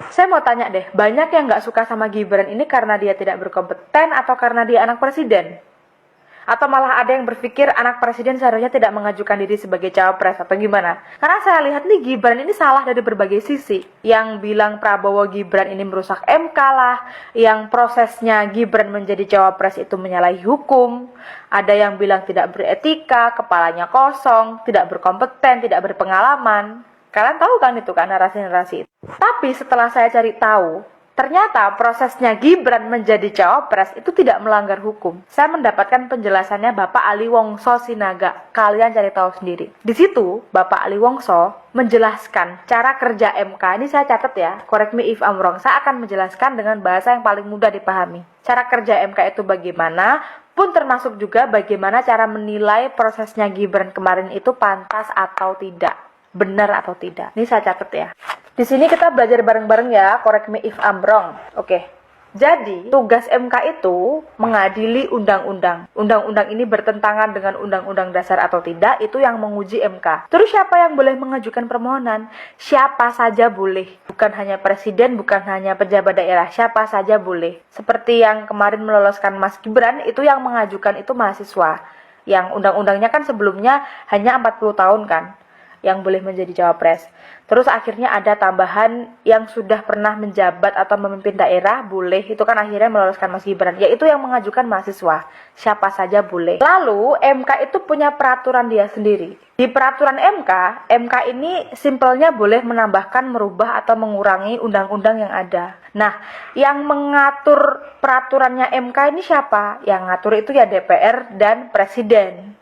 Saya mau tanya deh, banyak yang nggak suka sama Gibran ini karena dia tidak berkompeten atau karena dia anak presiden? Atau malah ada yang berpikir anak presiden seharusnya tidak mengajukan diri sebagai cawapres atau gimana? Karena saya lihat nih Gibran ini salah dari berbagai sisi. Yang bilang Prabowo Gibran ini merusak MK lah, yang prosesnya Gibran menjadi cawapres itu menyalahi hukum. Ada yang bilang tidak beretika, kepalanya kosong, tidak berkompeten, tidak berpengalaman. Kalian tahu kan itu kan narasi-narasi itu. Tapi setelah saya cari tahu, ternyata prosesnya Gibran menjadi cawapres itu tidak melanggar hukum. Saya mendapatkan penjelasannya Bapak Ali Wongso Sinaga. Kalian cari tahu sendiri. Di situ Bapak Ali Wongso menjelaskan cara kerja MK. Ini saya catat ya, correct me if I'm wrong. Saya akan menjelaskan dengan bahasa yang paling mudah dipahami. Cara kerja MK itu bagaimana, pun termasuk juga bagaimana cara menilai prosesnya Gibran kemarin itu pantas atau tidak. Benar atau tidak. Ini saya catat ya. Di sini kita belajar bareng-bareng ya, correct me if I'm wrong. Oke. Jadi, tugas MK itu mengadili undang-undang. Undang-undang ini bertentangan dengan undang-undang dasar atau tidak, itu yang menguji MK. Terus siapa yang boleh mengajukan permohonan? Siapa saja boleh. Bukan hanya presiden, bukan hanya pejabat daerah. Siapa saja boleh. Seperti yang kemarin meloloskan Mas Gibran, itu yang mengajukan itu mahasiswa. Yang undang-undangnya kan sebelumnya hanya 40 tahun kan yang boleh menjadi cawapres. Terus akhirnya ada tambahan yang sudah pernah menjabat atau memimpin daerah boleh, itu kan akhirnya meloloskan Mas Gibran, yaitu yang mengajukan mahasiswa. Siapa saja boleh. Lalu MK itu punya peraturan dia sendiri. Di peraturan MK ini simpelnya boleh menambahkan, merubah atau mengurangi undang-undang yang ada. Nah, yang mengatur peraturannya MK ini siapa? Yang ngatur itu ya DPR dan Presiden.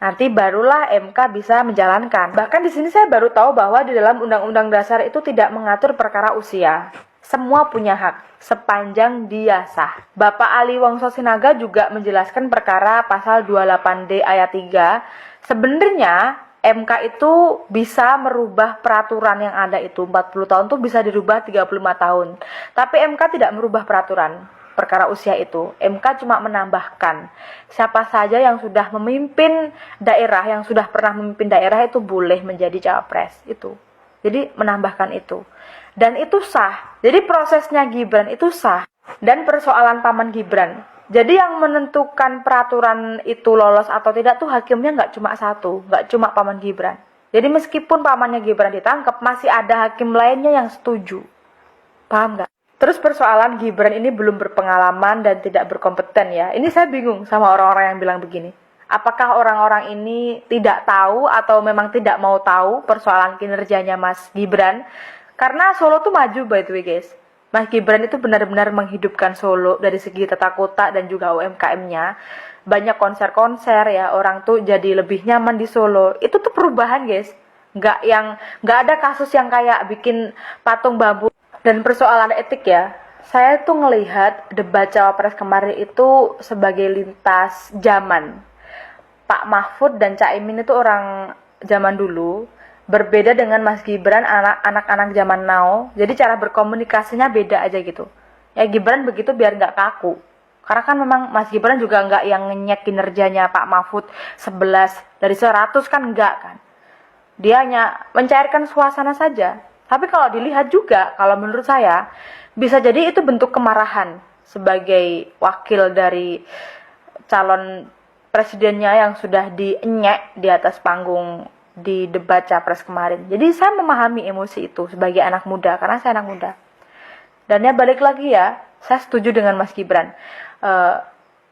Nanti barulah MK bisa menjalankan. Bahkan di sini saya baru tahu bahwa di dalam Undang-Undang Dasar itu tidak mengatur perkara usia. Semua punya hak sepanjang dia sah. Bapak Ali Wongso Sinaga juga menjelaskan perkara pasal 28D ayat 3. Sebenarnya MK itu bisa merubah peraturan yang ada itu 40 tahun tuh bisa dirubah 35 tahun. Tapi MK tidak merubah peraturan perkara usia itu. MK cuma menambahkan siapa saja yang sudah memimpin daerah, yang sudah pernah memimpin daerah itu boleh menjadi cawapres itu. Jadi menambahkan itu. Dan itu sah. Jadi prosesnya Gibran itu sah. Dan persoalan paman Gibran. Jadi yang menentukan peraturan itu lolos atau tidak tuh hakimnya nggak cuma satu, nggak cuma paman Gibran. Jadi meskipun pamannya Gibran ditangkap, masih ada hakim lainnya yang setuju. Paham nggak? Terus persoalan Gibran ini belum berpengalaman dan tidak berkompeten ya. Ini saya bingung sama orang-orang yang bilang begini. Apakah orang-orang ini tidak tahu atau memang tidak mau tahu persoalan kinerjanya Mas Gibran? Karena Solo tuh maju by the way guys. Mas Gibran itu benar-benar menghidupkan Solo dari segi tata kota dan juga UMKM-nya. Banyak konser-konser ya, orang tuh jadi lebih nyaman di Solo. Itu tuh perubahan guys. Nggak ada kasus yang kayak bikin patung bambu. Dan persoalan etik ya, saya tuh ngelihat debat cawapres kemarin itu sebagai lintas zaman. Pak Mahfud dan Caimin itu orang zaman dulu, berbeda dengan Mas Gibran anak-anak zaman now. Jadi cara berkomunikasinya beda aja gitu. Ya Gibran begitu biar nggak kaku. Karena kan memang Mas Gibran juga nggak yang ngenyek kinerjanya Pak Mahfud 11 dari 100 kan nggak kan. Dia hanya mencairkan suasana saja. Tapi kalau dilihat juga, kalau menurut saya, bisa jadi itu bentuk kemarahan sebagai wakil dari calon presidennya yang sudah dienyek di atas panggung di debat capres kemarin. Jadi saya memahami emosi itu sebagai anak muda, karena saya anak muda. Dan ya balik lagi ya, saya setuju dengan Mas Gibran.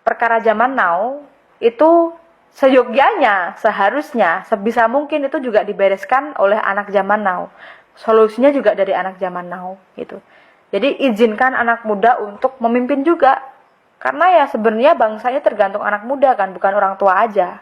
Perkara zaman now itu seyogyanya, seharusnya, sebisa mungkin itu juga dibereskan oleh anak zaman now. Solusinya juga dari anak zaman now gitu. Jadi izinkan anak muda untuk memimpin juga. Karena ya sebenarnya bangsanya tergantung anak muda kan, bukan orang tua aja.